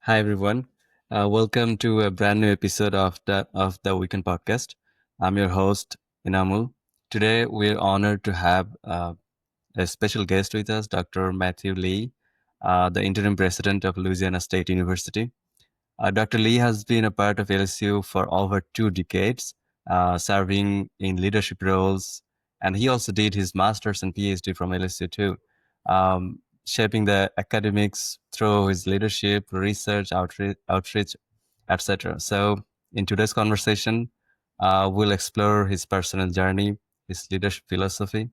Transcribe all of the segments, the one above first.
Hi everyone. Welcome to a brand new episode of the Weekend Podcast. I'm your host Inamul. Today we're honored to have a special guest with us, Dr. Matthew Lee, the interim president of Louisiana State University. Dr. Lee has been a part of LSU for over 2 decades, serving in leadership roles, and he also did his master's and PhD from LSU too, shaping the academics through his leadership, research, outreach, etc. So, in today's conversation, we'll explore his personal journey, his leadership philosophy,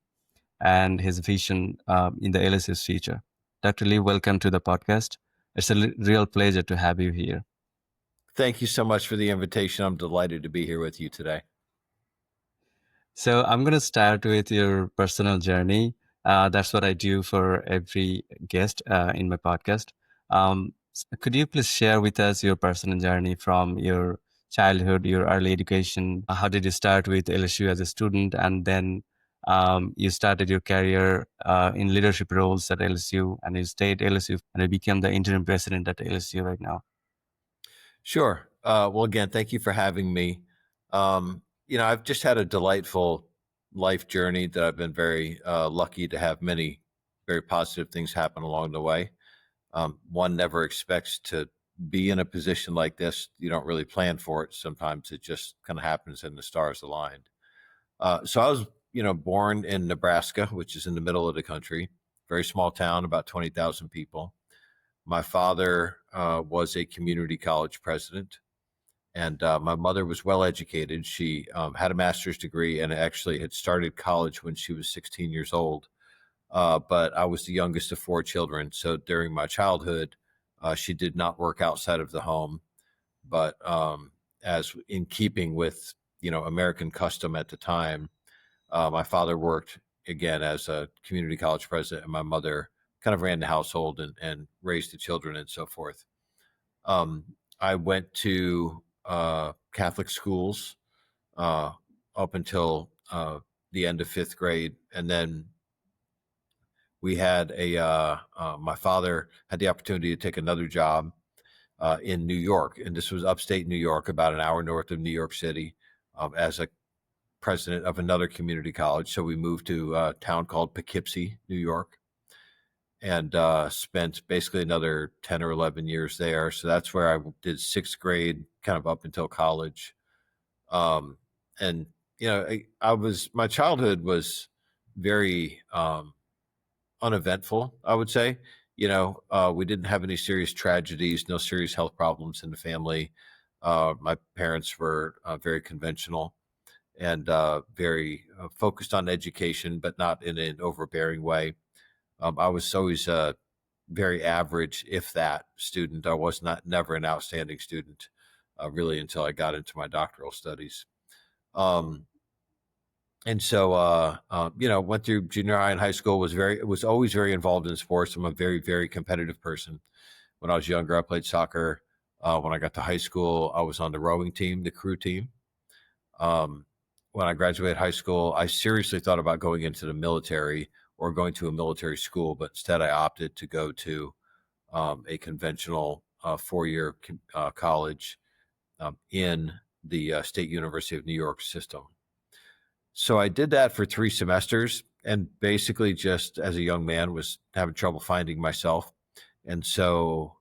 and his vision in the LSU's future. Dr. Lee, welcome to the podcast. It's a real pleasure to have you here. Thank you so much for the invitation. I'm delighted to be here with you today. So I'm going to start with your personal journey. That's what I do for every guest in my podcast. Could you please share with us your personal journey from your childhood, your early education? How did you start with LSU as a student, and then you started your career in leadership roles at LSU, and you stayed at LSU, and you became the interim president at LSU right now? Sure. Well, again, thank you for having me. I've just had a delightful life journey that I've been very lucky to have many very positive things happen along the way. One never expects to be in a position like this. You don't really plan for it. Sometimes it just kind of happens and the stars aligned. So I was, born in Nebraska, which is in the middle of the country, very small town, about 20,000 people. My father was a community college president, and my mother was well educated. She had a master's degree and actually had started college when she was 16 years old. But I was the youngest of four children. So during my childhood, she did not work outside of the home. But as in keeping with, American custom at the time, my father worked again as a community college president, and my mother kind of ran the household and raised the children and so forth. I went to Catholic schools up until the end of fifth grade, and then we had my father had the opportunity to take another job in New York, and this was upstate New York, about an hour north of New York City, as a president of another community college. So we moved to a town called Poughkeepsie, New York, and spent basically another 10 or 11 years there. So that's where I did sixth grade, kind of up until college. And, my childhood was very uneventful, I would say. We didn't have any serious tragedies, no serious health problems in the family. My parents were very conventional and very focused on education, but not in an overbearing way. I was always a very average, if that, student. I was never an outstanding student, really, until I got into my doctoral studies. And so, went through junior high and high school. Was always very involved in sports. I'm a very, very competitive person. When I was younger, I played soccer. When I got to high school, I was on the rowing team, the crew team. When I graduated high school, I seriously thought about going into the military or going to a military school, but instead I opted to go to a conventional 4-year college in the State University of New York system. So I did that for 3 semesters, and basically just as a young man was having trouble finding myself. And so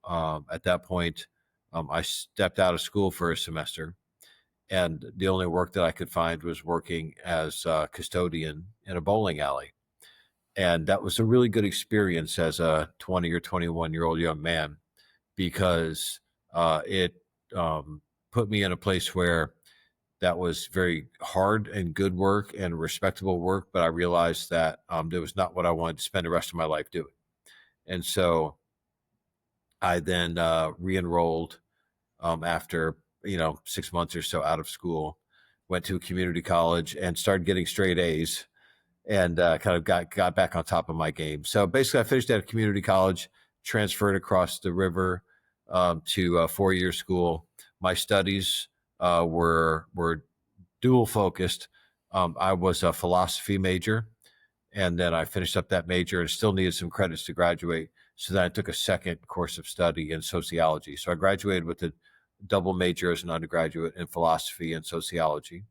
at that point, I stepped out of school for a semester. And the only work that I could find was working as a custodian in a bowling alley. And that was a really good experience as a 20 or 21-year-old young man, because it put me in a place where that was very hard and good work and respectable work. But I realized that it was not what I wanted to spend the rest of my life doing. And so I then re-enrolled after 6 months or so out of school, went to a community college and started getting straight A's, and kind of got back on top of my game. So basically, I finished at a community college, transferred across the river to a 4-year school. My studies were dual focused. I was a philosophy major, and then I finished up that major and still needed some credits to graduate. So then I took a second course of study in sociology. So I graduated with a double major as an undergraduate in philosophy and sociology.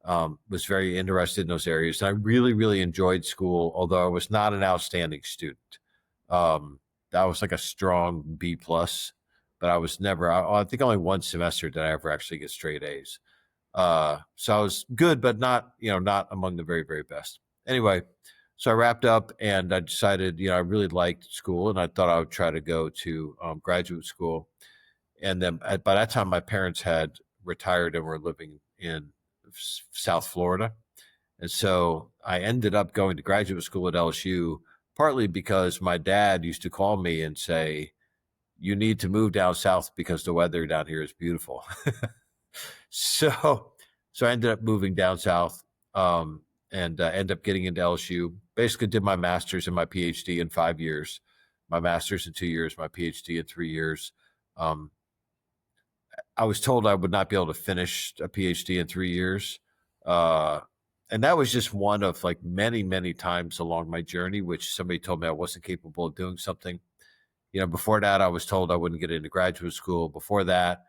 Was very interested in those areas. And I really, really enjoyed school, although I was not an outstanding student. That was like a strong B plus, but I was never. I think only one semester did I ever actually get straight A's. So I was good, but not not among the very, very best. Anyway, so I wrapped up and I decided I really liked school and I thought I would try to go to graduate school. And then by that time, my parents had retired and were living in South Florida. And so I ended up going to graduate school at LSU, partly because my dad used to call me and say, "You need to move down south because the weather down here is beautiful." so, so I ended up moving down south, and ended up getting into LSU. Basically, did my master's and my PhD in 5 years, my master's in 2 years, my PhD in 3 years. Um, I was told I would not be able to finish a PhD in 3 years. Uh, and that was just one of like many, many times along my journey, which somebody told me I wasn't capable of doing something. Before that, I was told I wouldn't get into graduate school. Before that,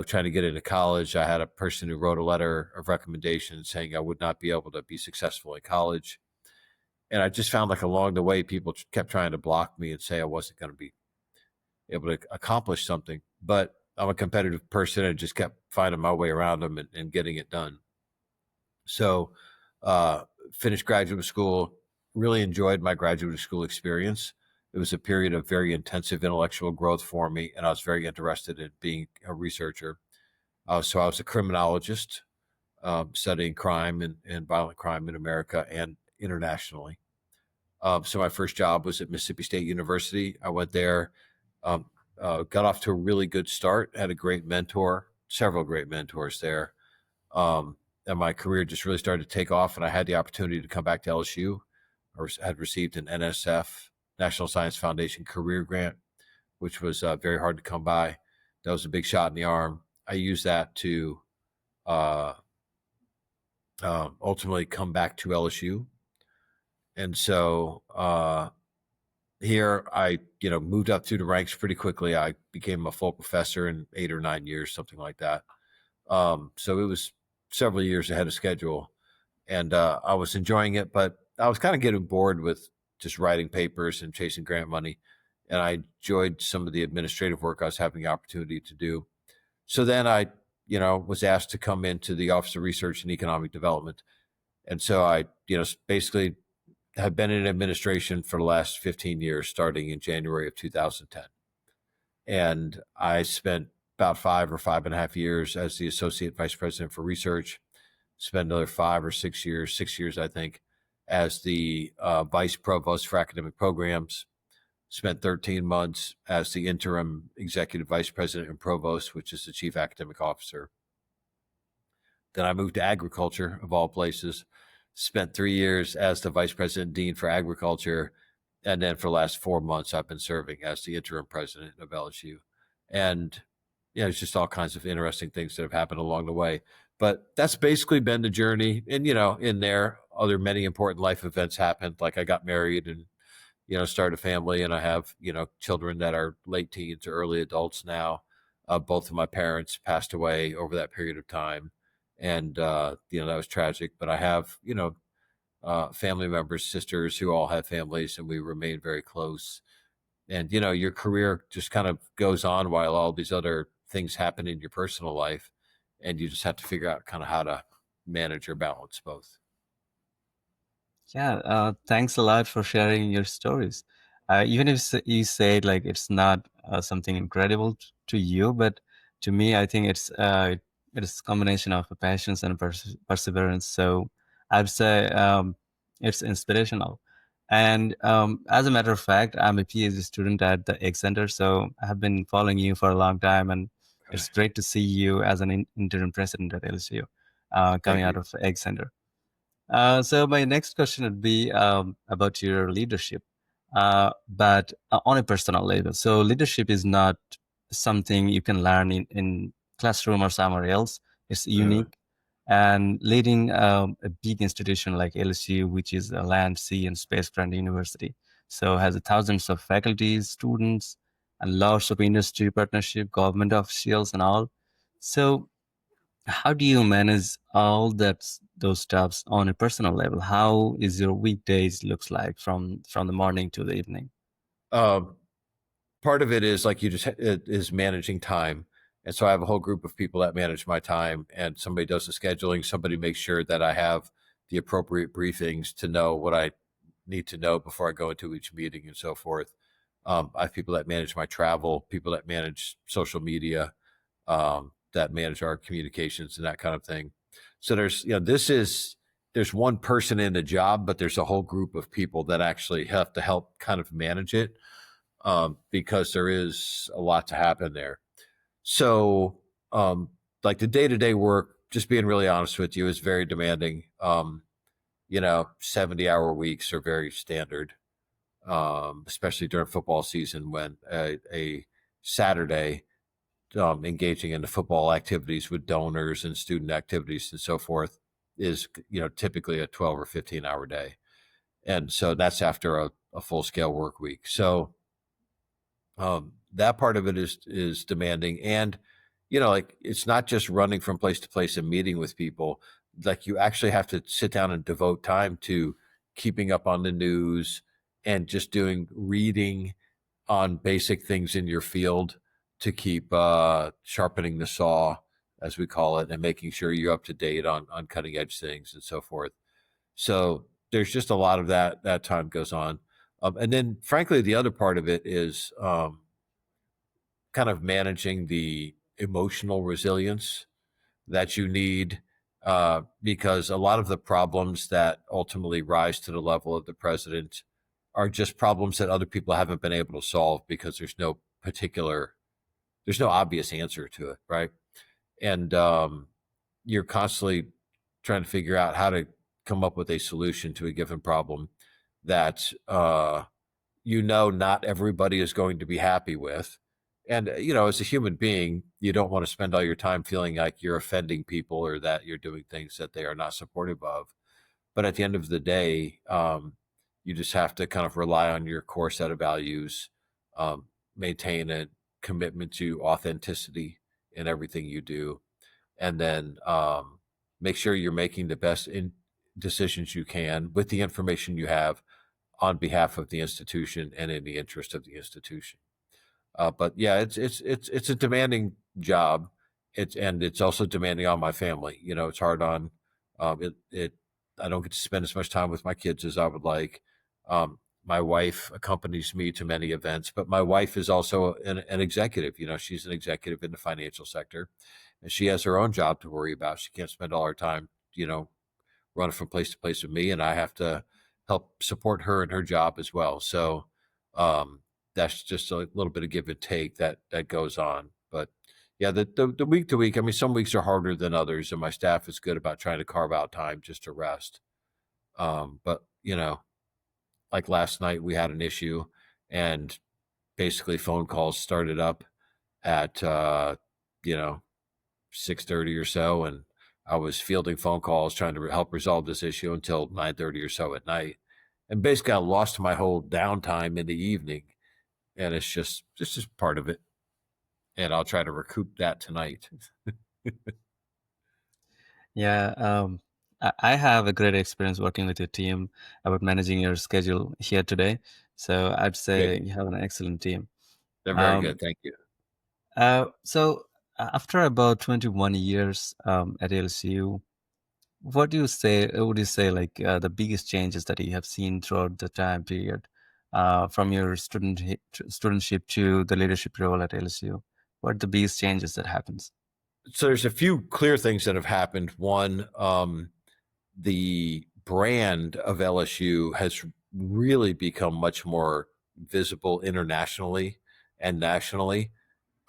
trying to get into college, I had a person who wrote a letter of recommendation saying I would not be able to be successful in college. And I just found like along the way, people kept trying to block me and say I wasn't going to be able to accomplish something. But I'm a competitive person and just kept finding my way around them and getting it done. So, finished graduate school, really enjoyed my graduate school experience. It was a period of very intensive intellectual growth for me, and I was very interested in being a researcher. So I was a criminologist, studying crime and violent crime in America and internationally. So my first job was at Mississippi State University. I went there, um, got off to a really good start, had a great mentor, several great mentors there. And my career just really started to take off, and I had the opportunity to come back to LSU. Had received an NSF, National Science Foundation career grant, which was very hard to come by. That was a big shot in the arm. I used that to uh, ultimately come back to LSU. And so here I, moved up through the ranks pretty quickly. I became a full professor in 8 or 9 years, something like that. So it was several years ahead of schedule, and I was enjoying it, but I was kind of getting bored with just writing papers and chasing grant money, and I enjoyed some of the administrative work I was having the opportunity to do. So then I, was asked to come into the Office of Research and Economic Development, and so I, basically have been in administration for the last 15 years, starting in January of 2010. And I spent about 5 or 5.5 years as the associate vice president for research. Spent another 5 or 6 years, 6 years, I think, as the vice provost for academic programs. Spent 13 months as the interim executive vice president and provost, which is the chief academic officer. Then I moved to agriculture, of all places. Spent 3 years as the vice president and dean for agriculture. And then for the last 4 months, I've been serving as the interim president of LSU. And it's just all kinds of interesting things that have happened along the way. But that's basically been the journey. And, in there, other many important life events happened. Like I got married and, started a family, and I have, children that are late teens or early adults now. Both of my parents passed away over that period of time. And, that was tragic. But I have, family members, sisters who all have families, and we remain very close. And your career just kind of goes on while all these other things happen in your personal life, and you just have to figure out kind of how to manage or balance both. Yeah, thanks a lot for sharing your stories. Even if you say like it's not something incredible to you, but to me, I think it's a combination of passions and perseverance. So I'd say it's inspirational. And as a matter of fact, I'm a PhD student at the Egg Center, so I have been following you for a long time, and Okay. it's great to see you as an interim president at LSU, coming Thank out you. of Egg Center. So my next question would be about your leadership, but on a personal level. So leadership is not something you can learn in classroom or somewhere else. It's Uh, unique. And leading a big institution like LSU, which is a land, sea, and space-friendly university. So has thousands of faculties, students, and lots of industry partnership, government officials, and all. So how do you manage all those stuffs on a personal level? How is your weekdays looks like from the morning to the evening? Um, Part of it is like you just it is managing time. And so I have a whole group of people that manage my time, and somebody does the scheduling. Somebody makes sure that I have the appropriate briefings to know what I need to know before I go into each meeting and so forth. I have people that manage my travel, people that manage social media, that manage our communications and that kind of thing. So there's, there's one person in the job, but there's a whole group of people that actually have to help kind of manage it, because there is a lot to happen there. So, like the day to day work, just being really honest with you, is very demanding. 70-hour weeks are very standard, especially during football season when a Saturday, engaging in the football activities with donors and student activities and so forth is, typically a 12 or 15-hour day. And so that's after a full scale work week. So, that part of it is demanding. And like, it's not just running from place to place and meeting with people. Like, you actually have to sit down and devote time to keeping up on the news and just doing reading on basic things in your field to keep sharpening the saw, as we call it, and making sure you're up to date on cutting edge things and so forth. So there's just a lot of that time goes on. And then frankly, the other part of it is, kind of managing the emotional resilience that you need, because a lot of the problems that ultimately rise to the level of the president are just problems that other people haven't been able to solve because there's no obvious answer to it, right? And you're constantly trying to figure out how to come up with a solution to a given problem that, not everybody is going to be happy with. And, as a human being, you don't want to spend all your time feeling like you're offending people or that you're doing things that they are not supportive of. But at the end of the day, you just have to kind of rely on your core set of values, maintain a commitment to authenticity in everything you do, and then, make sure you're making the best decisions you can with the information you have on behalf of the institution and in the interest of the institution. But yeah, it's a demanding job. It's also demanding on my family. It's hard on, it. I don't get to spend as much time with my kids as I would like. My wife accompanies me to many events, but my wife is also an executive. She's an executive in the financial sector, and she has her own job to worry about. She can't spend all her time, running from place to place with me, and I have to help support her in her job as well. So, um, that's just a little bit of give and take that goes on. But yeah, the week to week. I mean, some weeks are harder than others, and my staff is good about trying to carve out time just to rest. But like last night, we had an issue, and basically phone calls started up at, you know 6:30 or so, and I was fielding phone calls trying to help resolve this issue until 9:30 or so at night, and basically I lost my whole downtime in the evening, and it's just part of it, and I'll try to recoup that tonight. Yeah, I have a great experience working with your team about managing your schedule here today. So I'd Good. say you have an excellent team. They're very Um, good. Thank you. after about 21 years at LSU, what do you say? Would you say like the biggest changes that you have seen throughout the time period, from your studentship to the leadership role at LSU? What are the biggest changes that happens? So there's a few clear things that have happened. One, the brand of LSU has really become much more visible internationally and nationally.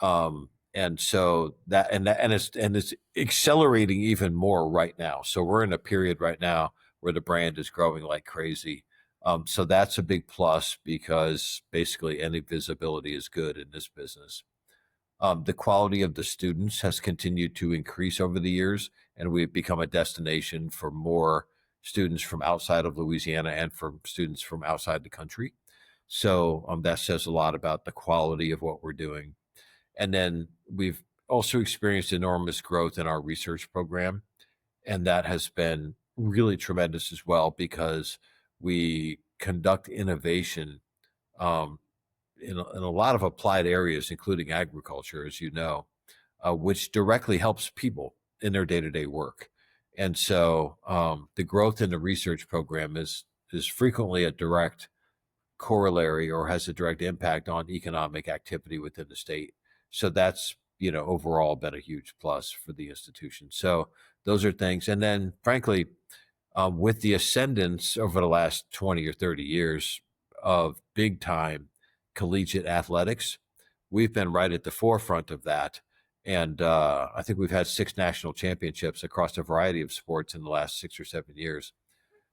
And so and it's accelerating even more right now. So we're in a period right now where the brand is growing like crazy. So that's a big plus because basically any visibility is good in this business. The quality of the students has continued to increase over the years, and we've become a destination for more students from outside of Louisiana and from students from outside the country. So that says a lot about the quality of what we're doing. And then we've also experienced enormous growth in our research program. And that has been really tremendous as well because we conduct innovation um, in a lot of applied areas, including agriculture, as you know, which directly helps people in their day to day work. And so the growth in the research program is frequently a direct corollary or has a direct impact on economic activity within the state. So that's, overall been a huge plus for the institution. So those are things. And then, frankly, with the ascendance over the last 20 or 30 years of big time collegiate athletics, we've been right at the forefront of that. And I think we've had 6 national championships across a variety of sports in the last 6 or 7 years.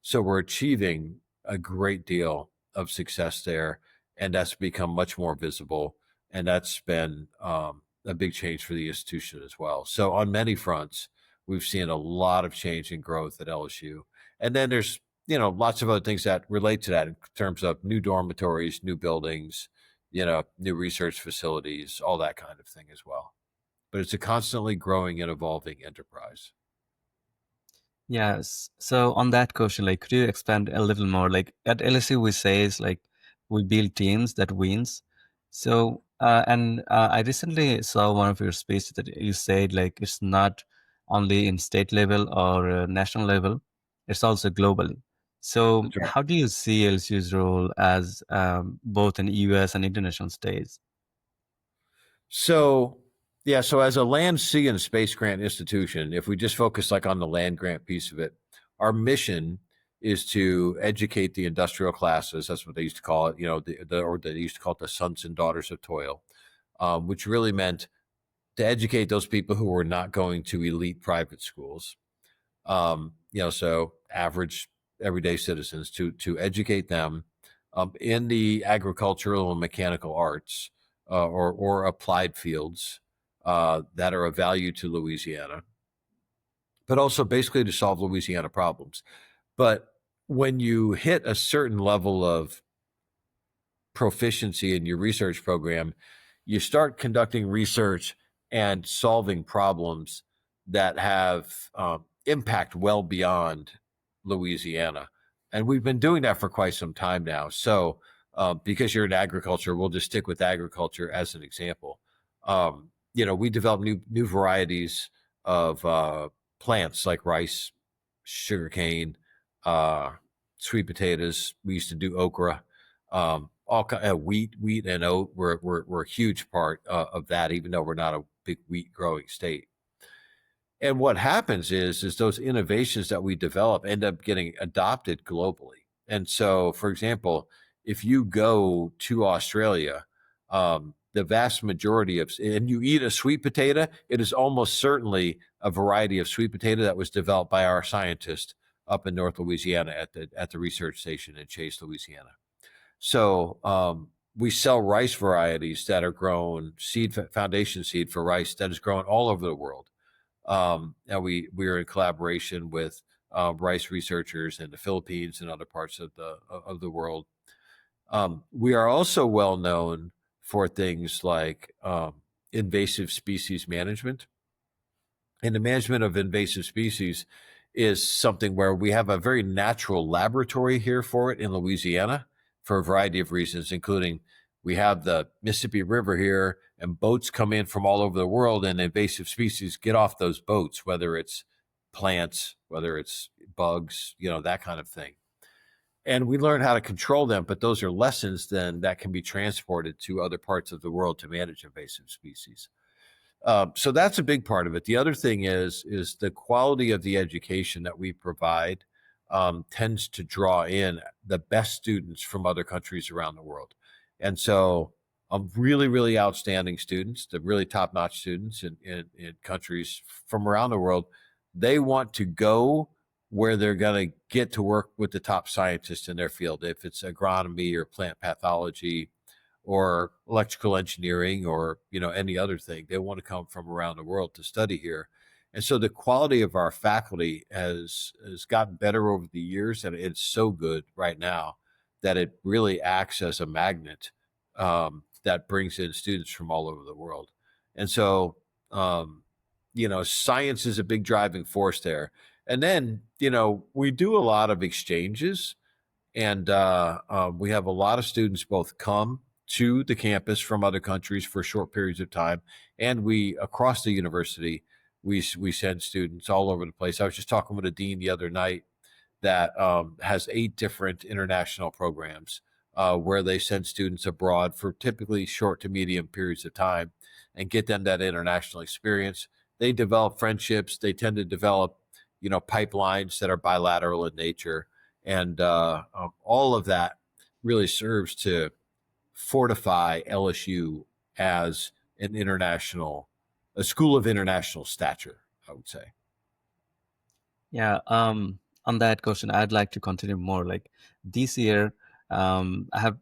So we're achieving a great deal of success there, and that's become much more visible. And that's been a big change for the institution as well. So on many fronts, we've seen a lot of change and growth at LSU. And then there's lots of other things that relate to that in terms of new dormitories, new buildings, new research facilities, all that kind of thing as well. But it's a constantly growing and evolving enterprise. Yes. So on that question, like, could you expand a little more? Like at LSU, we say is like we build teams that wins. So and I recently saw one of your speeches that you said like it's not only in state level or national level, it's also globally. So That's right. how do you see LSU's role as both in U.S. and international stage? So, yeah, so as a land, sea, and space grant institution, if we just focus like on the land grant piece of it, our mission is to educate the industrial classes. That's what they used to call it, or they used to call it the sons and daughters of toil, which really meant to educate those people who were not going to elite private schools. So average everyday citizens to educate them in the agricultural and mechanical arts or applied fields that are of value to Louisiana, but also basically to solve Louisiana problems. But when you hit a certain level of proficiency in your research program, you start conducting research and solving problems that have impact well beyond Louisiana. And we've been doing that for quite some time now. So, because you're in agriculture, we'll just stick with agriculture as an example. We develop new varieties of plants like rice, sugarcane, uh, sweet potatoes. We used to do okra, wheat and oat were a huge part of that, even though we're not a big wheat growing state. And what happens is those innovations that we develop end up getting adopted globally. And so, for example, if you go to Australia, the vast majority of, and you eat a sweet potato, it is almost certainly a variety of sweet potato that was developed by our scientists up in North Louisiana at the research station in Chase, Louisiana. So we sell rice varieties that are grown foundation seed for rice that is grown all over the world. And we are in collaboration with rice researchers in the Philippines and other parts of the world. We are also well known for things like invasive species management. And the management of invasive species is something where we have a very natural laboratory here for it in Louisiana for a variety of reasons, including we have the Mississippi River here, and boats come in from all over the world, and invasive species get off those boats, whether it's plants, whether it's bugs, that kind of thing. And we learn how to control them, but those are lessons then that can be transported to other parts of the world to manage invasive species. So that's a big part of it. The other thing is the quality of the education that we provide tends to draw in the best students from other countries around the world, and so really, really outstanding students, the really top-notch students in countries from around the world. They want to go where they're going to get to work with the top scientists in their field, if it's agronomy or plant pathology or electrical engineering or any other thing. They want to come from around the world to study here. And so the quality of our faculty has gotten better over the years, and it's so good right now that it really acts as a magnet that brings in students from all over the world. And so, um, science is a big driving force there. And then, we do a lot of exchanges, and we have a lot of students both come to the campus from other countries for short periods of time, and we across the university we send students all over the place. I was just talking with a dean the other night that has 8 different international programs where they send students abroad for typically short to medium periods of time and get them that international experience. They develop friendships. They tend to develop, pipelines that are bilateral in nature, and all of that really serves to fortify LSU as a school of international stature, I would say. Yeah. On that question, I'd like to continue more. Like this year, I have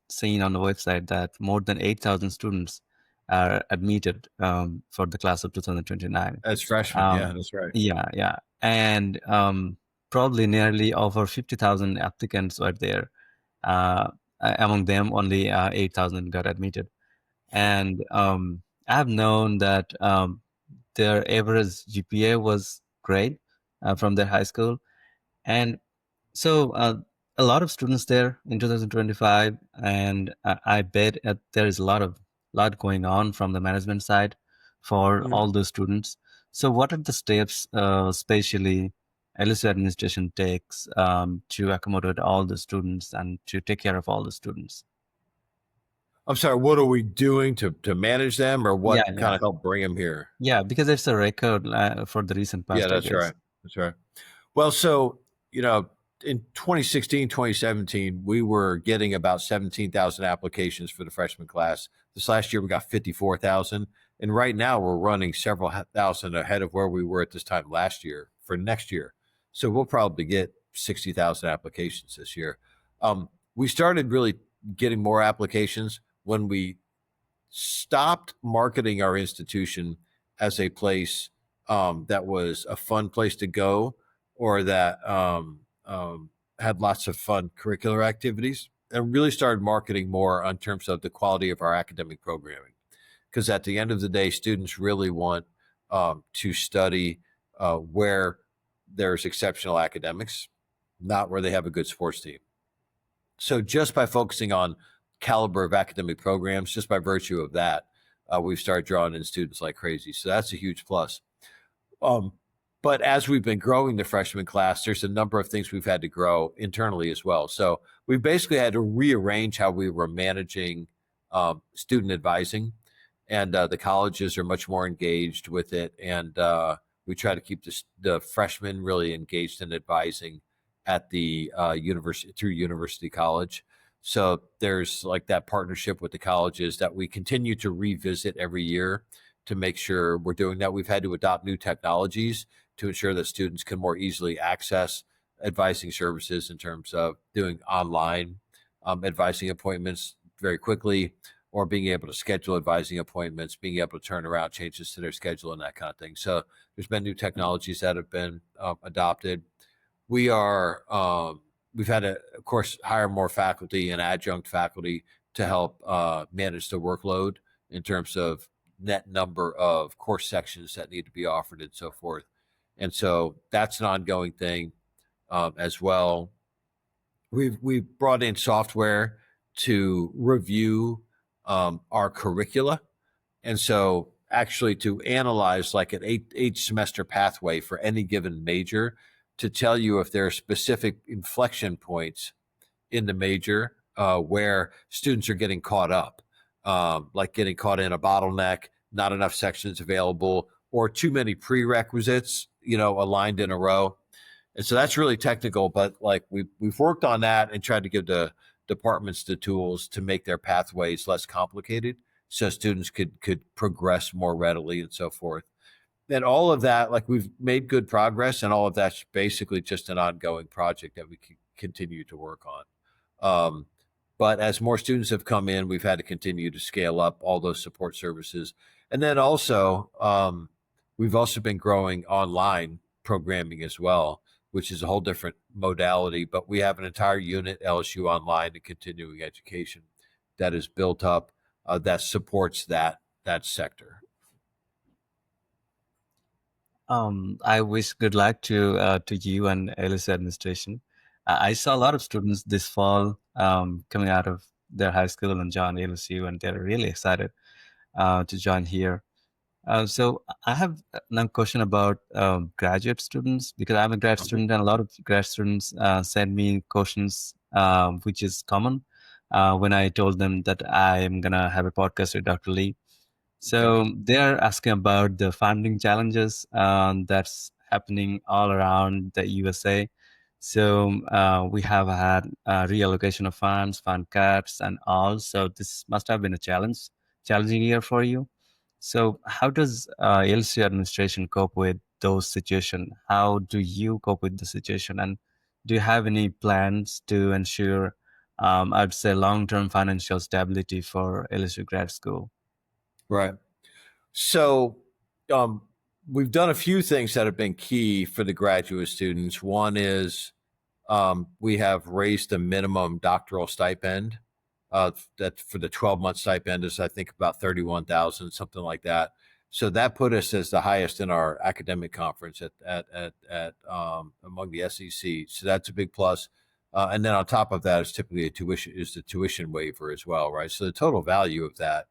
seen on the website that more than 8,000 students are admitted for the class of 2029. As freshmen, yeah, Um, that's right. yeah, yeah, and probably nearly over 50,000 applicants were there. Uh, Among them, only 8,000 got admitted. And I have known that their average GPA was great from their high school, and so a lot of students there in 2025, and I bet there is a lot going on from the management side for Mhm. all those students. So, what are the steps, especially LSU administration takes to accommodate all the students and to take care of all the students? I'm sorry, what are we doing to manage them, or Yeah, what kind yeah, of help bring them here? yeah, because it's a record for the recent Yeah, past, I that's guess. right. That's right. Well, so, in 2016, 2017, we were getting about 17,000 applications for the freshman class. This last year, we got 54,000. And right now, we're running several thousand ahead of where we were at this time last year for next year. So we'll probably get 60,000 applications this year. We started really getting more applications when we stopped marketing our institution as a place that was a fun place to go, or that had lots of fun curricular activities, and really started marketing more on terms of the quality of our academic programming. Because at the end of the day, students really want to study where there's exceptional academics, not where they have a good sports team. So just by focusing on caliber of academic programs, just by virtue of that, we've started drawing in students like crazy. So that's a huge plus. Um, but as we've been growing the freshman class, there's a number of things we've had to grow internally as well. So we've basically had to rearrange how we were managing student advising, and the colleges are much more engaged with it. And we try to keep the freshmen really engaged in advising at the university through University College. So there's like that partnership with the colleges that we continue to revisit every year to make sure we're doing that. We've had to adopt new technologies to ensure that students can more easily access advising services in terms of doing online advising appointments very quickly, or being able to schedule advising appointments, being able to turn around changes to their schedule and that kind of thing. So there's been new technologies that have been adopted. We are we've had to, of course, hire more faculty and adjunct faculty to help manage the workload in terms of net number of course sections that need to be offered and so forth. And so that's an ongoing thing as well. We've brought in software to review our curricula, and so actually to analyze like an eight semester pathway for any given major, to tell you if there are specific inflection points in the major where students are getting caught up, like getting caught in a bottleneck, not enough sections available, or too many prerequisites, aligned in a row. And so that's really technical, but like we've worked on that and tried to give the departments the tools to make their pathways less complicated, so students could progress more readily and so forth. And all of that, like, we've made good progress, and all of that's basically just an ongoing project that we can continue to work on. Um, but as more students have come in, we've had to continue to scale up all those support services. And then also, we've also been growing online programming as well, which is a whole different modality. But we have an entire unit, LSU Online and Continuing Education, that is built up that supports that sector. I wish good luck to you and LSU administration. I saw a lot of students this fall coming out of their high school and join LSU, and they're really excited to join here. So I have now a question about graduate students because I'm a grad student, and a lot of grad students send me questions, which is common when I told them that I am gonna have a podcast with Dr. Lee. Okay. So they're asking about the funding challenges that's happening all around the USA. So we have had reallocation of funds, fund cuts, and all. So this must have been a challenging year for you. So how does LC administration cope with those situations? How do you cope with the situation? And do you have any plans to ensure, I'd say, long-term financial stability for LSU grad school? Right. So um, we've done a few things that have been key for the graduate students. One is we have raised the minimum doctoral stipend. That for the 12-month stipend is I think about 31,000, something like that. So that put us as the highest in our academic conference at among the SEC. So that's a big plus. And then on top of that is typically the tuition waiver as well, right? So the total value of that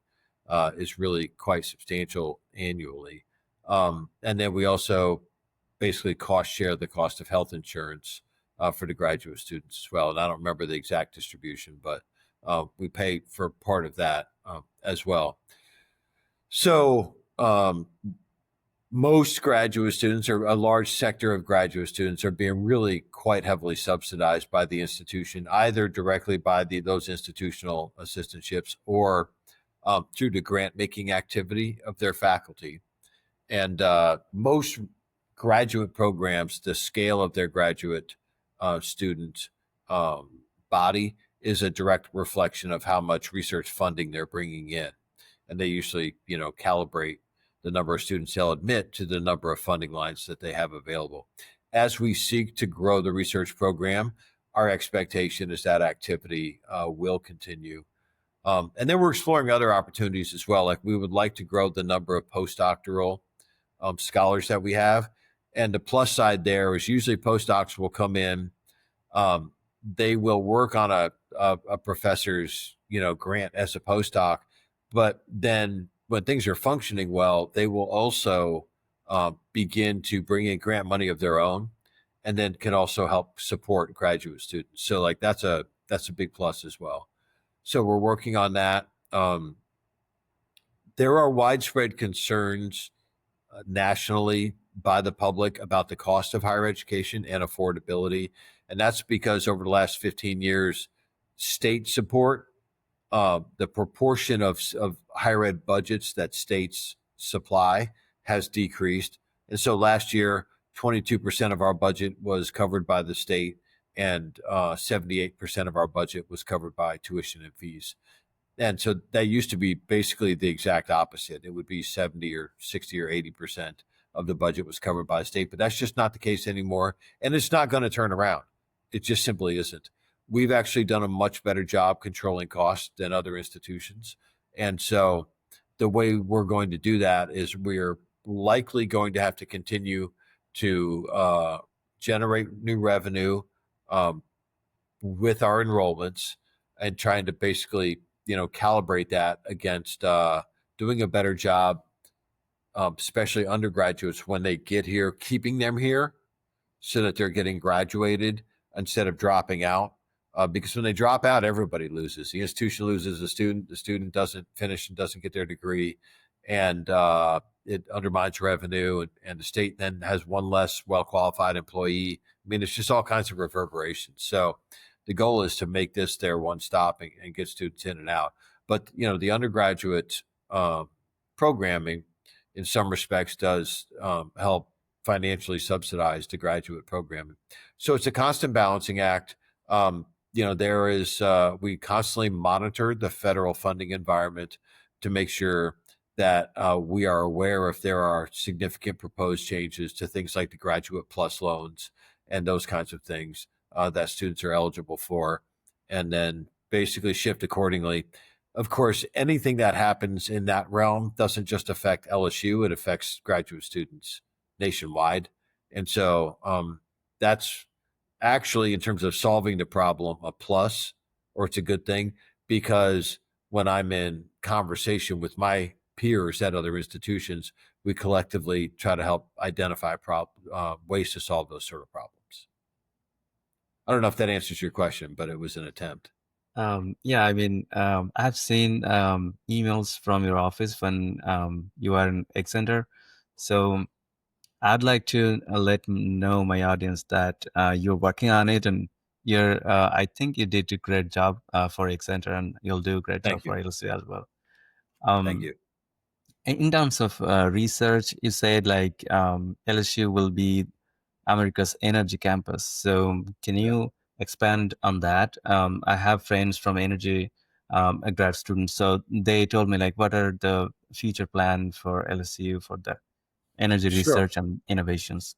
is really quite substantial annually. And then we also basically cost share the cost of health insurance for the graduate students as well. And I don't remember the exact distribution, but we pay for part of that as well. So most graduate students, or a large sector of graduate students, are being really quite heavily subsidized by the institution, either directly by those institutional assistantships or through the grant making activity of their faculty. And most graduate programs, the scale of their graduate student body is a direct reflection of how much research funding they're bringing in. And they usually, calibrate the number of students they'll admit to the number of funding lines that they have available. As we seek to grow the research program, our expectation is that activity will continue. And then we're exploring other opportunities as well. Like we would like to grow the number of postdoctoral scholars that we have. And the plus side there is usually postdocs will come in, they will work on a professor's grant as a postdoc, but then when things are functioning well, they will also begin to bring in grant money of their own, and then can also help support graduate students. So like that's a big plus as well. So we're working on that. There are widespread concerns nationally by the public about the cost of higher education and affordability. And that's because over the last 15 years, state support, the proportion of higher ed budgets that states supply has decreased. And so last year, 22% of our budget was covered by the state, and 78% of our budget was covered by tuition and fees. And so that used to be basically the exact opposite. It would be 70 or 60 or 80% of the budget was covered by the state, but that's just not the case anymore. And it's not going to turn around. It just simply isn't. We've actually done a much better job controlling costs than other institutions. And so the way we're going to do that is we're likely going to have to continue to generate new revenue with our enrollments and trying to basically calibrate that against doing a better job, especially undergraduates when they get here, keeping them here so that they're getting graduated instead of dropping out. Because when they drop out, everybody loses. The institution loses the student doesn't finish and doesn't get their degree, and it undermines revenue, and the state then has one less well-qualified employee. I mean, it's just all kinds of reverberations. So the goal is to make this their one stop and get students in and out. But, the undergraduate programming in some respects does help financially subsidize the graduate programming. So it's a constant balancing act. There is, we constantly monitor the federal funding environment to make sure that we are aware if there are significant proposed changes to things like the Graduate Plus loans and those kinds of things that students are eligible for, and then basically shift accordingly. Of course, anything that happens in that realm doesn't just affect LSU, it affects graduate students nationwide. And so that's actually, in terms of solving the problem, a plus, or it's a good thing, because when I'm in conversation with my peers at other institutions, we collectively try to help identify ways to solve those sort of problems. I don't know if that answers your question, but it was an attempt. Yeah, I mean, I've seen emails from your office when you are in Exeter. So I'd like to let know my audience that you're working on it, and I think you did a great job for Exeter, and you'll do a great job Thank you. for LSU as well. Thank Um, you. in terms of research, you said like LSU will be America's energy campus. So can Yeah. you expand on that? I have friends from energy grad students, so they told me like, what are the future plan for LSU for the energy Sure. research and innovations?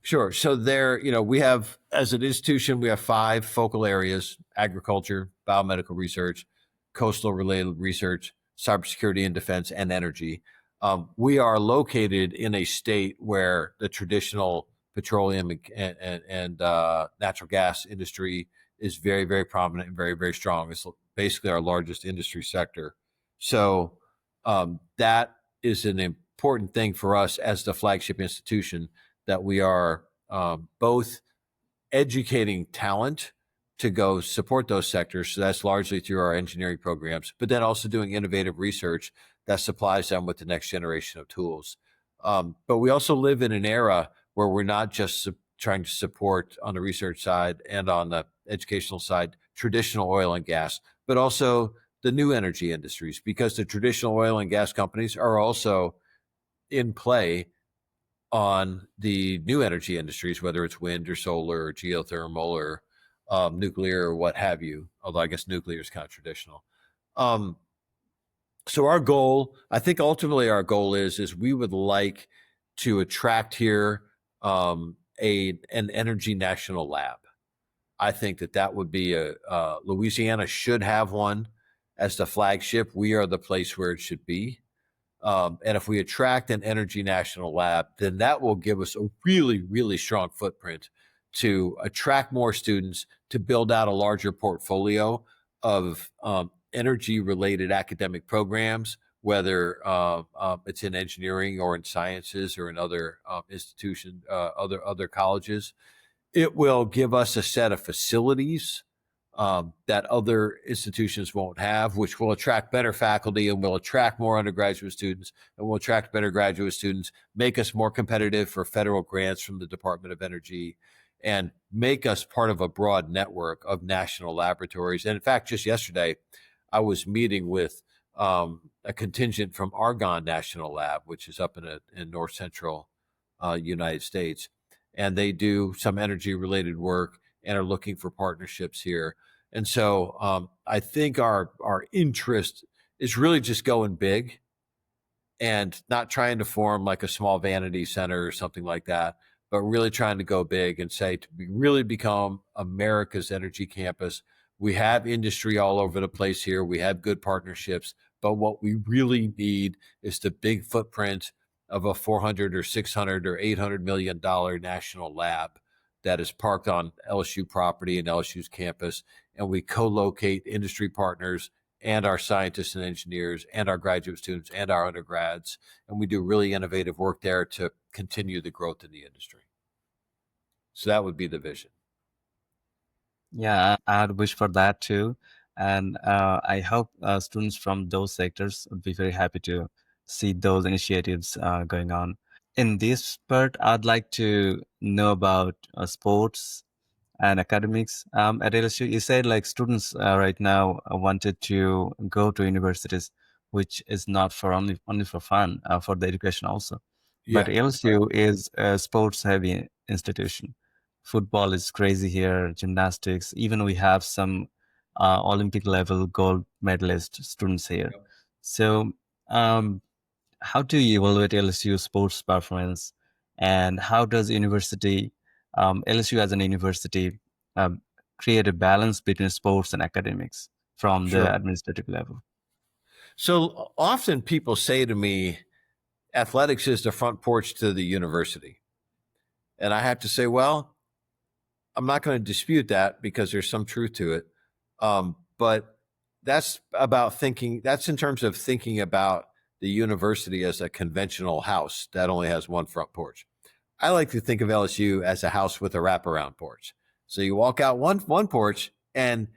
Sure. So there, we have, as an institution, we have five focal areas: agriculture, biomedical research, coastal related research, cybersecurity and defense, and energy. We are located in a state where the traditional petroleum and natural gas industry is very, very prominent and very, very strong. It's basically our largest industry sector. So that is an important thing for us as the flagship institution, that we are both educating talent to go support those sectors. So that's largely through our engineering programs, but then also doing innovative research that supplies them with the next generation of tools. But we also live in an era where we're not just trying to support on the research side and on the educational side traditional oil and gas, but also the new energy industries, because the traditional oil and gas companies are also in play on the new energy industries, whether it's wind or solar or geothermal or nuclear or what have you. Although I guess nuclear is kind of traditional. Um, so our goal, I think, ultimately our goal is we would like to attract here an energy national lab. I think that would be Louisiana should have one as the flagship. We are the place where it should be. And if we attract an energy national lab, then that will give us a really, really strong footprint to attract more students, to build out a larger portfolio of energy related academic programs, whether it's in engineering or in sciences or in other institutions, other colleges. It will give us a set of facilities that other institutions won't have, which will attract better faculty and will attract more undergraduate students and will attract better graduate students, make us more competitive for federal grants from the Department of Energy, and make us part of a broad network of national laboratories. And in fact, just yesterday, I was meeting with a contingent from Argonne National Lab, which is up in north central United States. And they do some energy related work and are looking for partnerships here. And so I think our interest is really just going big and not trying to form like a small vanity center or something like that, but really trying to go big and say to really become America's energy campus. We have industry all over the place here. We have good partnerships, but what we really need is the big footprint of a 400 or 600 or $800 million national lab that is parked on LSU property and LSU's campus, and we co-locate industry partners and our scientists and engineers and our graduate students and our undergrads. And we do really innovative work there to continue the growth in the industry. So that would be the vision. Yeah, I'd wish for that too. And I hope students from those sectors would be very happy to see those initiatives going on. In this part, I'd like to know about sports and academics at LSU. You said like students right now wanted to go to universities, which is not for only for fun, for the education also. But Yeah. LSU is a sports heavy institution. Football is crazy here, gymnastics. Even we have some Olympic level gold medalist students here. Yep. So um, how do you evaluate LSU sports performance, and how does university LSU as an university um, create a balance between sports and academics from the Sure. administrative level? So often people say to me, athletics is the front porch to the university. And I have to say, well, I'm not going to dispute that because there's some truth to it. But that's about thinking, that's in terms of thinking about the university as a conventional house that only has one front porch. I like to think of LSU as a house with a wraparound porch. So you walk out one porch and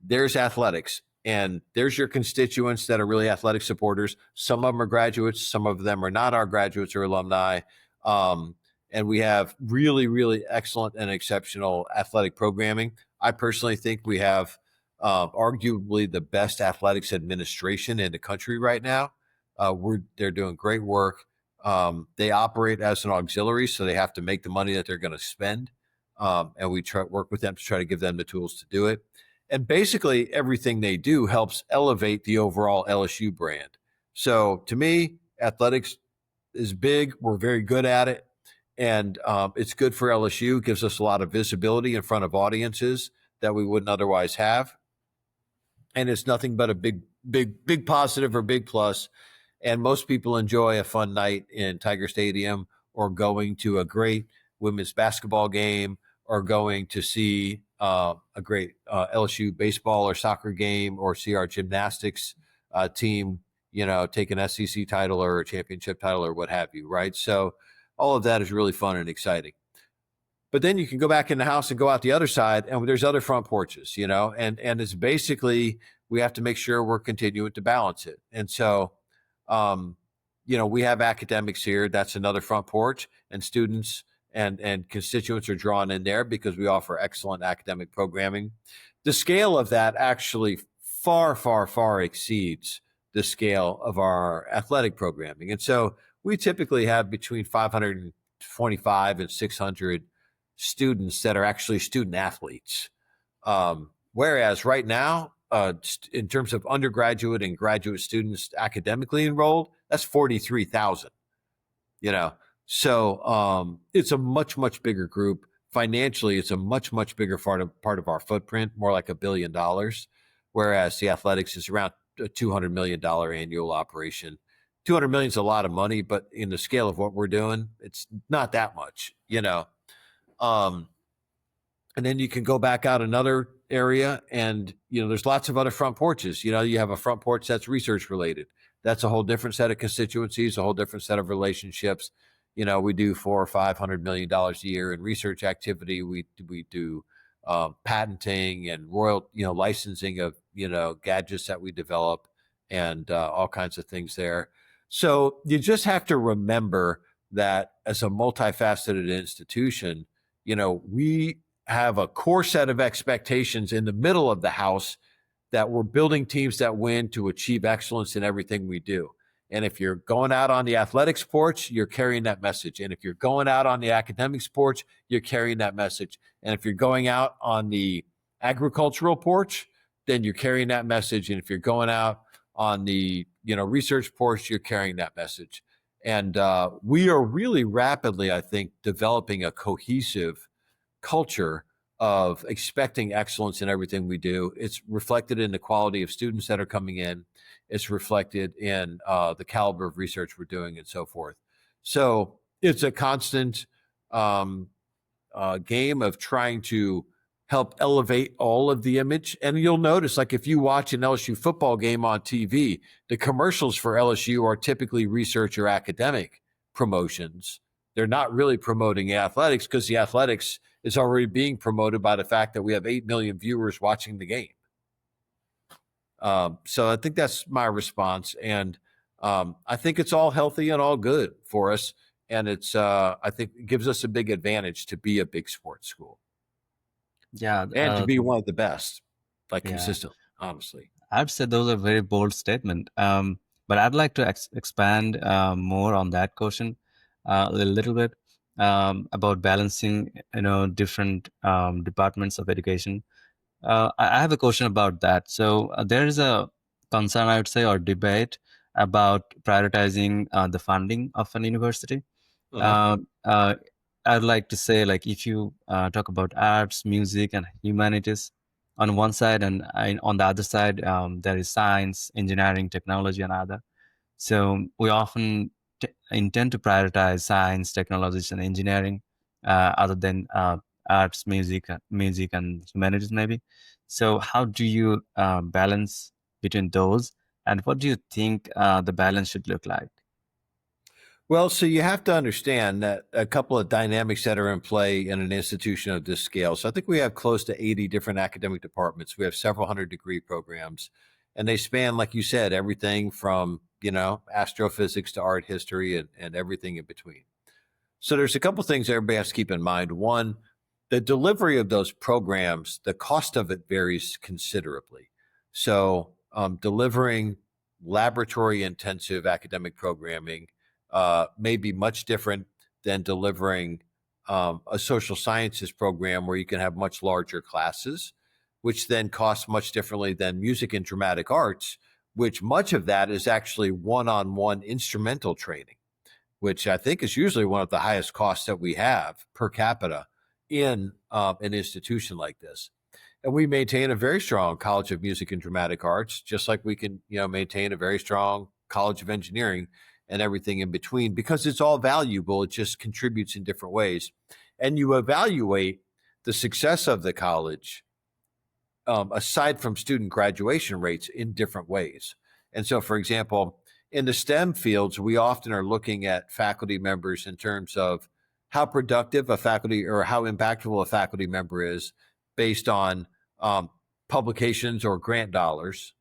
there's athletics and there's your constituents that are really athletic supporters. Some of them are graduates, some of them are not our graduates or alumni. Um, and we have really, really excellent and exceptional athletic programming. I personally think we have arguably the best athletics administration in the country right now. They're doing great work. They operate as an auxiliary, so they have to make the money that they're going to spend, and we try work with them to try to give them the tools to do it. And basically, everything they do helps elevate the overall LSU brand. So, to me, athletics is big. We're very good at it, and it's good for LSU. It gives us a lot of visibility in front of audiences that we wouldn't otherwise have, and it's nothing but a big positive or big plus. And most people enjoy a fun night in Tiger Stadium or going to a great women's basketball game or going to see a great LSU baseball or soccer game or see our gymnastics team, take an SEC title or a championship title or what have you, right? So all of that is really fun and exciting. But then you can go back in the house and go out the other side, and there's other front porches, and it's basically we have to make sure we're continuing to balance it. And so, um, we have academics here. That's another front porch, and students and constituents are drawn in there because we offer excellent academic programming. The scale of that actually far, far, far exceeds the scale of our athletic programming, and so we typically have between 525 and 600 students that are actually student athletes. Whereas right now, in terms of undergraduate and graduate students academically enrolled, that's 43,000, you know. So it's a much, much bigger group. Financially, it's a much, much bigger part of our footprint, more like $1 billion, whereas the athletics is around a $200 million annual operation. 200 million is a lot of money, but in the scale of what we're doing, it's not that much. Um, and then you can go back out another area and there's lots of other front porches. You have a front porch that's research related. That's a whole different set of constituencies, a whole different set of relationships. We do $400 or $500 million a year in research activity. We do patenting and royal licensing of gadgets that we develop and all kinds of things there. So you just have to remember that as a multifaceted institution, we have a core set of expectations in the middle of the house that we're building teams that win to achieve excellence in everything we do. And if you're going out on the athletics porch, you're carrying that message. And if you're going out on the academics porch, you're carrying that message. And if you're going out on the agricultural porch, then you're carrying that message. And if you're going out on the research porch, you're carrying that message. And we are really rapidly, I think, developing a cohesive culture of expecting excellence in everything we do. It's reflected in the quality of students that are coming in. It's reflected in the caliber of research we're doing and so forth. So it's a constant game of trying to help elevate all of the image. And you'll notice, like if you watch an LSU football game on TV, the commercials for LSU are typically research or academic promotions. They're not really promoting athletics because the athletics is already being promoted by the fact that we have 8 million viewers watching the game. So I think that's my response. And I think it's all healthy and all good for us. And I think it gives us a big advantage to be a big sports school Yeah, and to be one of the best, like yeah. consistently, honestly. I'd say those are very bold statement. But I'd like to expand more on that question a little bit about balancing, different departments of education. I have a question about that. So there is a concern, I would say, or debate about prioritizing the funding of an university. Uh-huh. Uh, uh, I'd like to say, like, if you talk about arts, music, and humanities on one side, and on the other side, there is science, engineering, technology, and other. So we often intend to prioritize science, technologies, and engineering, other than arts, music, and humanities, maybe. So how do you balance between those, and what do you think the balance should look like? Well, so you have to understand that a couple of dynamics that are in play in an institution of this scale. So I think we have close to 80 different academic departments. We have several hundred degree programs, and they span, like you said, everything from, astrophysics to art history and everything in between. So there's a couple things everybody has to keep in mind. One, the delivery of those programs, the cost of it varies considerably. So delivering laboratory intensive academic programming may be much different than delivering a social sciences program where you can have much larger classes, which then costs much differently than music and dramatic arts, which much of that is actually one on one instrumental training, which I think is usually one of the highest costs that we have per capita in an institution like this. And we maintain a very strong College of Music and Dramatic Arts, just like we can, maintain a very strong College of Engineering and everything in between, because it's all valuable. It just contributes in different ways. And you evaluate the success of the college aside from student graduation rates in different ways. And so, for example, in the STEM fields, we often are looking at faculty members in terms of how productive a faculty or how impactful a faculty member is based on um, publications or grant dollars.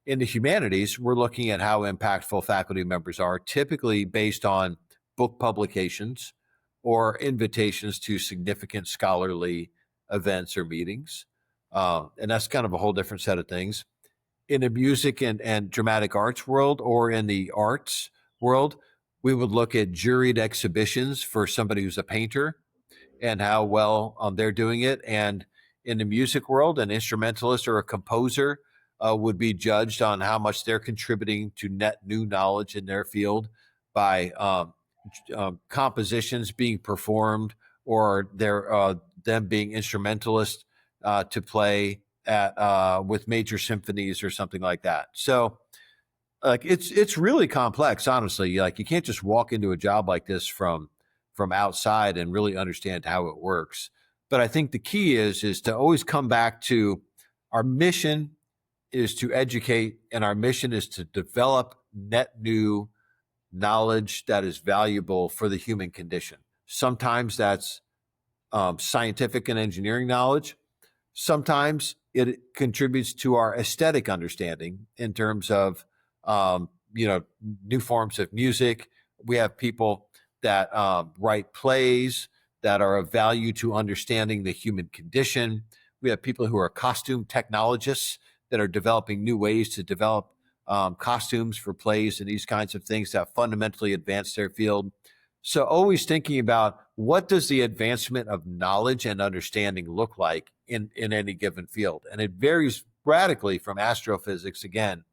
In the humanities, we're looking at how impactful faculty members are, typically based on book publications or invitations to significant scholarly events or meetings. And that's kind of a whole different set of things. In the music and dramatic arts world, or in the arts world, we would look at juried exhibitions for somebody who's a painter and how well they're doing it. And in the music world, an instrumentalist or a composer would be judged on how much they're contributing to net new knowledge in their field by compositions being performed, or their them being instrumentalists to play at with major symphonies or something like that. So like it's really complex, honestly. Like you can't just walk into a job like this from outside and really understand how it works. But I think the key is to always come back to our mission is to educate, and our mission is to develop net new knowledge that is valuable for the human condition. Sometimes that's scientific and engineering knowledge. Sometimes it contributes to our aesthetic understanding in terms of new forms of music. We have people that write plays that are of value to understanding the human condition. We have people who are costume technologists that are developing new ways to develop costumes for plays and these kinds of things that fundamentally advance their field. So always thinking about what does the advancement of knowledge and understanding look like in any given field. And it varies radically from astrophysics, again,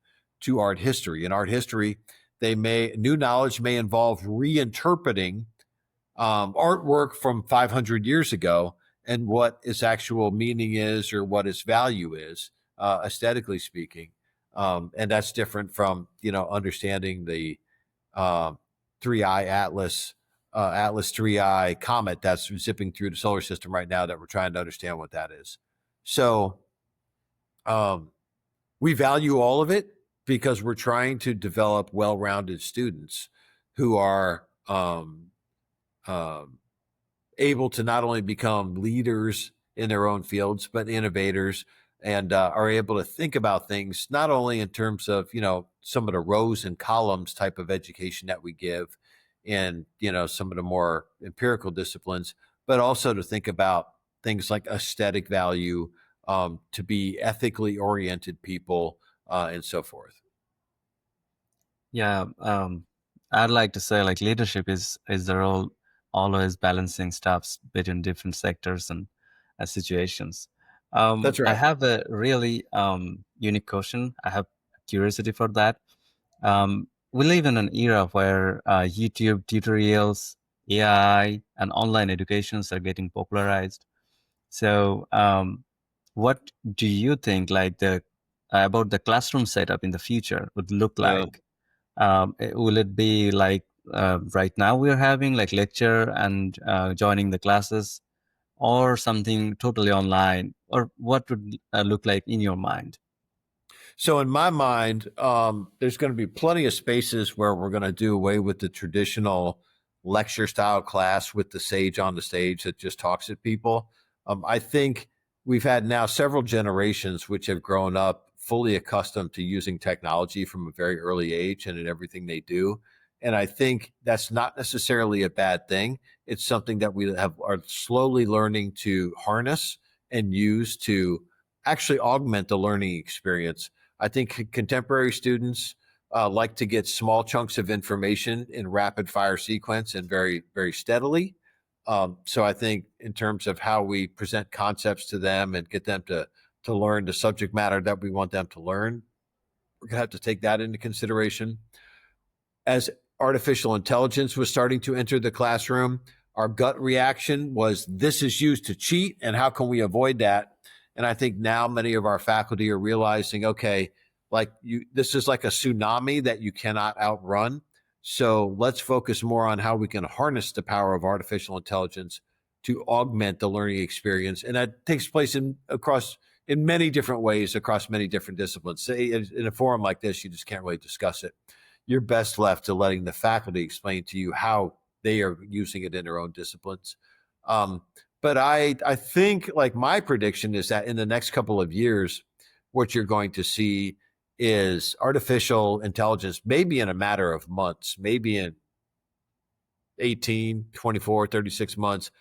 to art history. In art history, new knowledge may involve reinterpreting artwork from 500 years ago and what its actual meaning is or what its value is, aesthetically speaking. And that's different from, understanding the um, 3I Atlas 3I comet that's zipping through the solar system right now that we're trying to understand what that is. So um, we value all of it because we're trying to develop well-rounded students who are um, able to not only become leaders in their own fields, but innovators, and are able to think about things not only in terms of, some of the rows and columns type of education that we give in, some of the more empirical disciplines, but also to think about things like aesthetic value, to be ethically oriented people, and so forth. Yeah, I'd like to say, like, leadership is the role, always balancing stuffs between different sectors and situations. That's I right. have a really unique question. I have curiosity for that. We live in an era where YouTube tutorials, AI and online educations are getting popularized. So, what do you think, like the about the classroom setup in the future would look Yeah. like? Will it be like right now we're having like lecture and joining the classes, or something totally online, or what would look like in your mind? So in my mind, there's going to be plenty of spaces where we're going to do away with the traditional lecture style class with the sage on the stage that just talks at people. I think we've had now several generations which have grown up fully accustomed to using technology from a very early age and in everything they do. And I think that's not necessarily a bad thing. It's something that we are slowly learning to harness and use to actually augment the learning experience. I think contemporary students like to get small chunks of information in rapid fire sequence and very, very steadily. So I think in terms of how we present concepts to them and get them to learn the subject matter that we want them to learn, we're going to have to take that into consideration. As artificial intelligence was starting to enter the classroom, our gut reaction was this is used to cheat, and how can we avoid that? And I think now many of our faculty are realizing, okay, this is like a tsunami that you cannot outrun. So let's focus more on how we can harness the power of artificial intelligence to augment the learning experience, and that takes place in many different ways across many different disciplines. Say in a forum like this, you just can't really discuss it. You're best left to letting the faculty explain to you how they are using it in their own disciplines. Um, but I think like my prediction is that in the next couple of years, what you're going to see is artificial intelligence, maybe in a matter of months, maybe in 18, 24, 36 months,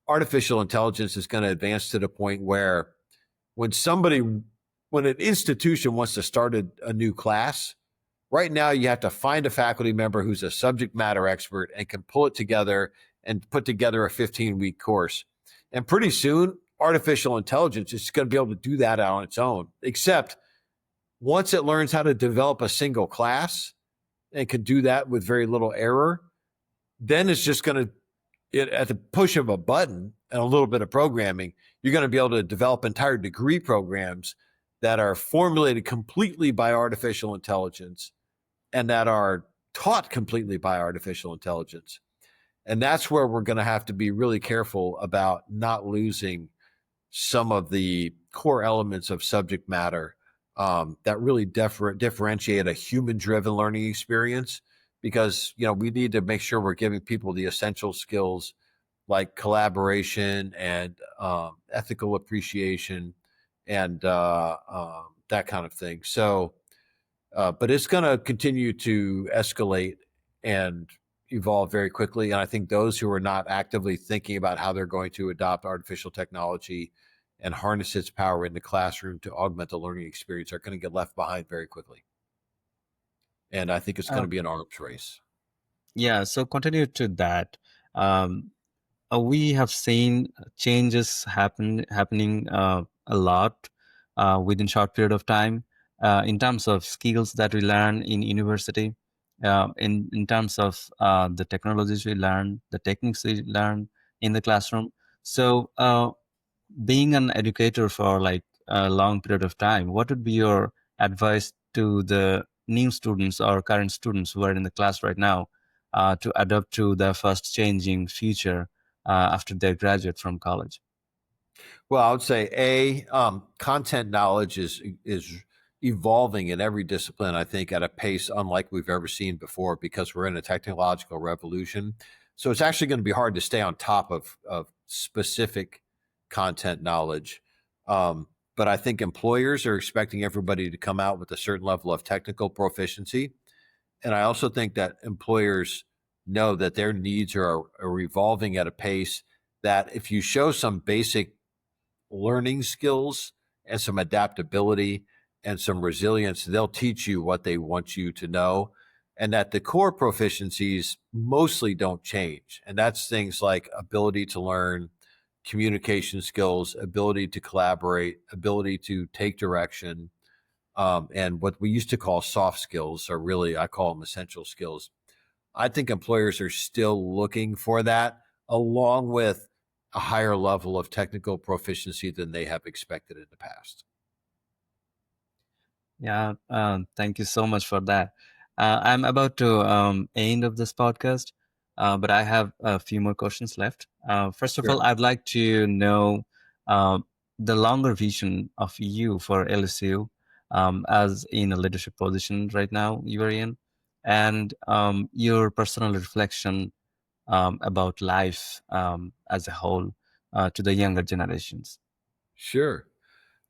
artificial intelligence is going to advance to the point where when somebody, when an institution wants to start a new class, right now, you have to find a faculty member who's a subject matter expert and can pull it together and put together a 15-week course. And pretty soon, artificial intelligence is going to be able to do that on its own, except once it learns how to develop a single class and can do that with very little error, then it's just going to, at the push of a button and a little bit of programming, you're going to be able to develop entire degree programs that are formulated completely by artificial intelligence and that are taught completely by artificial intelligence. And that's where we're going to have to be really careful about not losing some of the core elements of subject matter that really differentiate a human-driven learning experience. Because we need to make sure we're giving people the essential skills like collaboration and ethical appreciation and that kind of thing. So but it's going to continue to escalate and evolve very quickly. And I think those who are not actively thinking about how they're going to adopt artificial technology and harness its power in the classroom to augment the learning experience are going to get left behind very quickly. And I think it's going Uh, to be an arms race. yeah, so continue to that. Um, we have seen changes happening a lot within short period of time in terms of skills that we learn in university, in terms of the technologies we learn, the techniques we learn in the classroom. So, being an educator for like a long period of time, what would be your advice to the new students or current students who are in the class right now to adapt to the fast changing future after they graduate from college? Well, I would say content knowledge is evolving in every discipline. I think at a pace unlike we've ever seen before because we're in a technological revolution. So it's actually going to be hard to stay on top of specific content knowledge. But I think employers are expecting everybody to come out with a certain level of technical proficiency, and I also think that employers know that their needs are evolving at a pace that if you show some basic learning skills and some adaptability and some resilience, they'll teach you what they want you to know. And that the core proficiencies mostly don't change. And that's things like ability to learn, communication skills, ability to collaborate, ability to take direction, and what we used to call soft skills are really, I call them essential skills. I think employers are still looking for that, along with a higher level of technical proficiency than they have expected in the past. Yeah, thank you so much for that. I'm about to end of this podcast, but I have a few more questions left. First of all, Sure. I'd like to know uh, the longer vision of you for LSU as in a leadership position right now you are in, and your personal reflection about life as a whole to the younger generations. Sure.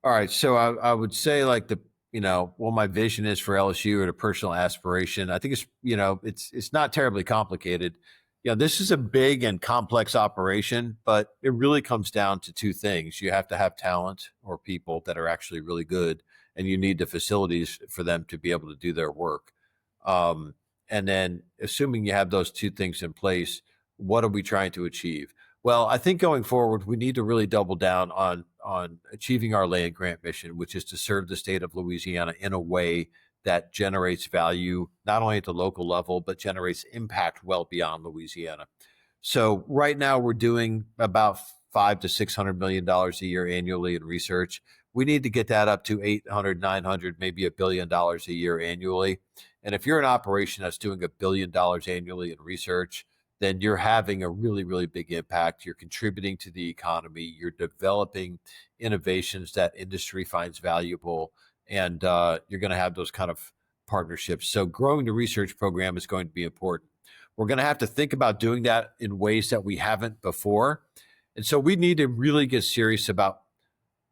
All right. So I would say like what my vision is for LSU or the personal aspiration. I think it's not terribly complicated. This is a big and complex operation, but it really comes down to two things. You have to have talent or people that are actually really good, and you need the facilities for them to be able to do their work. Um, and then assuming you have those two things in place, what are we trying to achieve? Well, I think going forward, we need to really double down on achieving our land grant mission, which is to serve the state of Louisiana in a way that generates value not only at the local level but generates impact well beyond Louisiana. So right now we're doing about $500 to $600 million a year annually in research. We need to get that up to 800, 900, maybe $1 billion a year annually. And if you're an operation that's doing $1 billion annually in research, then you're having a really, really big impact. You're contributing to the economy. You're developing innovations that industry finds valuable, and you're going to have those kind of partnerships. So growing the research program is going to be important. We're going to have to think about doing that in ways that we haven't before. And so we need to really get serious about,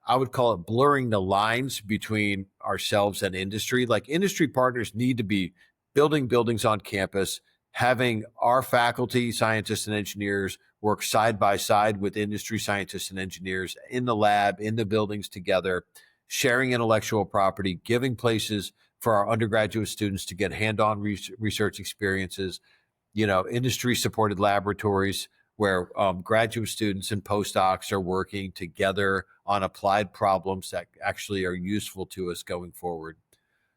I would call it blurring the lines between ourselves and industry. Like industry partners need to be building buildings on campus, having our faculty, scientists, and engineers work side by side with industry scientists and engineers in the lab, in the buildings together, sharing intellectual property, giving places for our undergraduate students to get hand-on research experiences, industry supported laboratories where graduate students and postdocs are working together on applied problems that actually are useful to us going forward.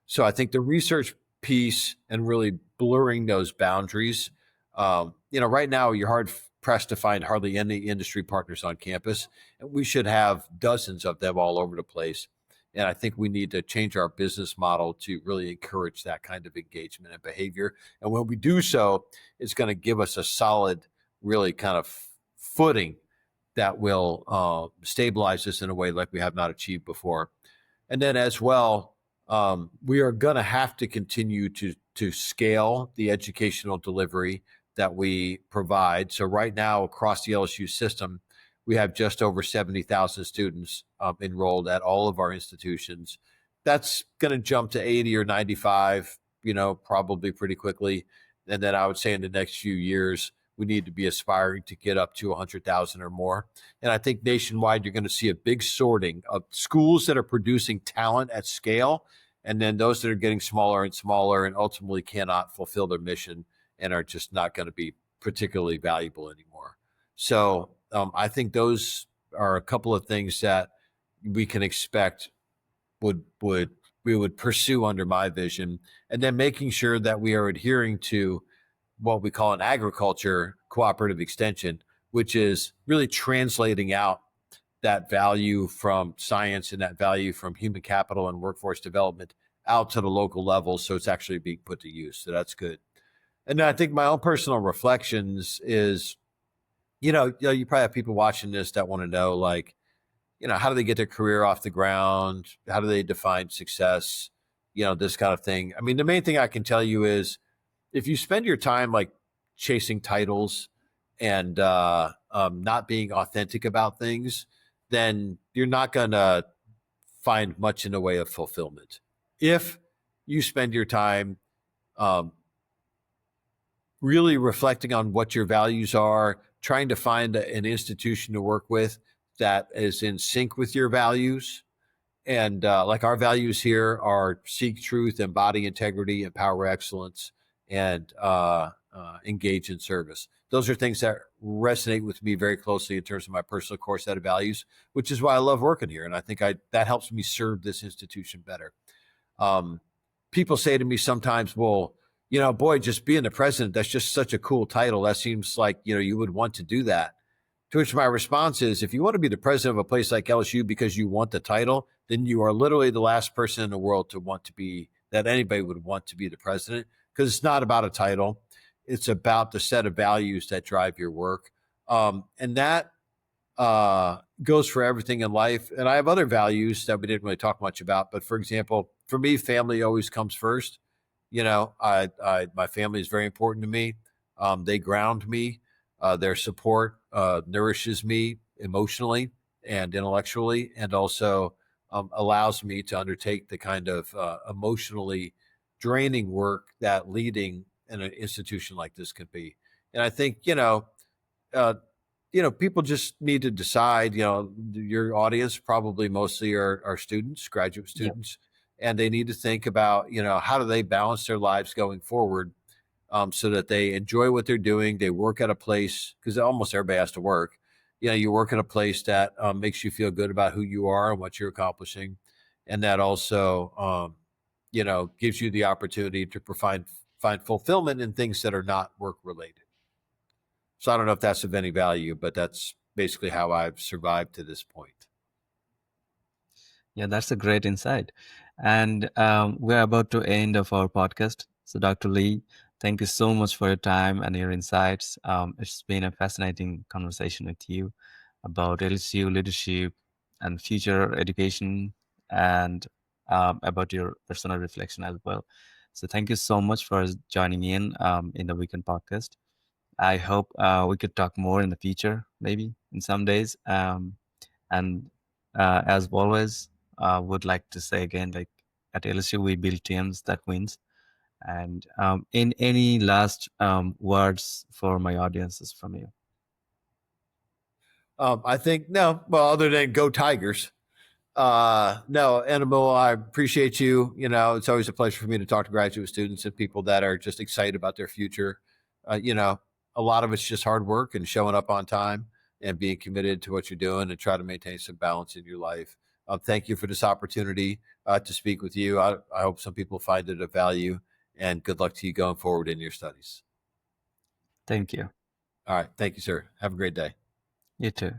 So I think the research piece and really blurring those boundaries, right now you're hard pressed to find hardly any industry partners on campus, and we should have dozens of them all over the place. And I think we need to change our business model to really encourage that kind of engagement and behavior. And when we do so, it's going to give us a solid, really kind of footing that will stabilize us in a way like we have not achieved before. And then as well, we are going to have to continue to scale the educational delivery that we provide. So right now, across the LSU system, we have just over 70,000 students enrolled at all of our institutions. That's going to jump to 80 or 95, probably pretty quickly. And then I would say in the next few years, we need to be aspiring to get up to 100,000 or more. And I think nationwide, you're going to see a big sorting of schools that are producing talent at scale, and then those that are getting smaller and smaller and ultimately cannot fulfill their mission and are just not going to be particularly valuable anymore. So I think those are a couple of things that we can expect would we would pursue under my vision, and then making sure that we are adhering to what we call an agriculture cooperative extension, which is really translating out that value from science and that value from human capital and workforce development out to the local level. So it's actually being put to use. So that's good. And then I think my own personal reflections is, you probably have people watching this that want to know, like, how do they get their career off the ground? How do they define success? This kind of thing. I mean, the main thing I can tell you is if you spend your time like chasing titles and not being authentic about things, then you're not going to find much in the way of fulfillment. If you spend your time um, really reflecting on what your values are, trying to find an institution to work with that is in sync with your values, and like our values here are seek truth, embody integrity, empower excellence, and engage in service. Those are things that resonate with me very closely in terms of my personal core set of values, which is why I love working here. And I think that helps me serve this institution better. Um, People say to me sometimes, well, boy, just being the president, that's just such a cool title. That seems like, you would want to do that. To which my response is, if you want to be the president of a place like LSU because you want the title, then you are literally the last person in the world to want to be, that anybody would want to be the president, because it's not about a title. It's about the set of values that drive your work. And that goes for everything in life. And I have other values that we didn't really talk much about. But for example, for me, family always comes first. My family is very important to me. They ground me. Their support nourishes me emotionally and intellectually, and also allows me to undertake the kind of emotionally draining work that leading in an institution like this can be. And I think, uh, people just need to decide, your audience probably mostly are students, graduate Yeah. students, and they need to think about, how do they balance their lives going forward, so that they enjoy what they're doing. They work at a place, because almost everybody has to work. You work at a place that makes you feel good about who you are and what you're accomplishing. And that also, gives you the opportunity to find fulfillment in things that are not work related. So I don't know if that's of any value, but that's basically how I've survived to this point. Yeah, that's a great insight. And we're about to end of our podcast. So, Dr. Lee, thank you so much for your time and your insights. It's been a fascinating conversation with you about LSU leadership and future education, and about your personal reflection as well. So, thank you so much for joining in the weekend podcast. I hope we could talk more in the future, maybe in some days. And as always, would like to say again, like at LSU, we build teams that wins. And in any last words for my audiences from you? I think no, well, other than go Tigers. No, Animal, I appreciate you. It's always a pleasure for me to talk to graduate students and people that are just excited about their future. Uh, you know, a lot of it's just hard work and showing up on time and being committed to what you're doing and try to maintain some balance in your life. Thank you for this opportunity to speak with you. I hope some people find it of value, and good luck to you going forward in your studies. Thank you. All right. Thank you, sir. Have a great day. You too.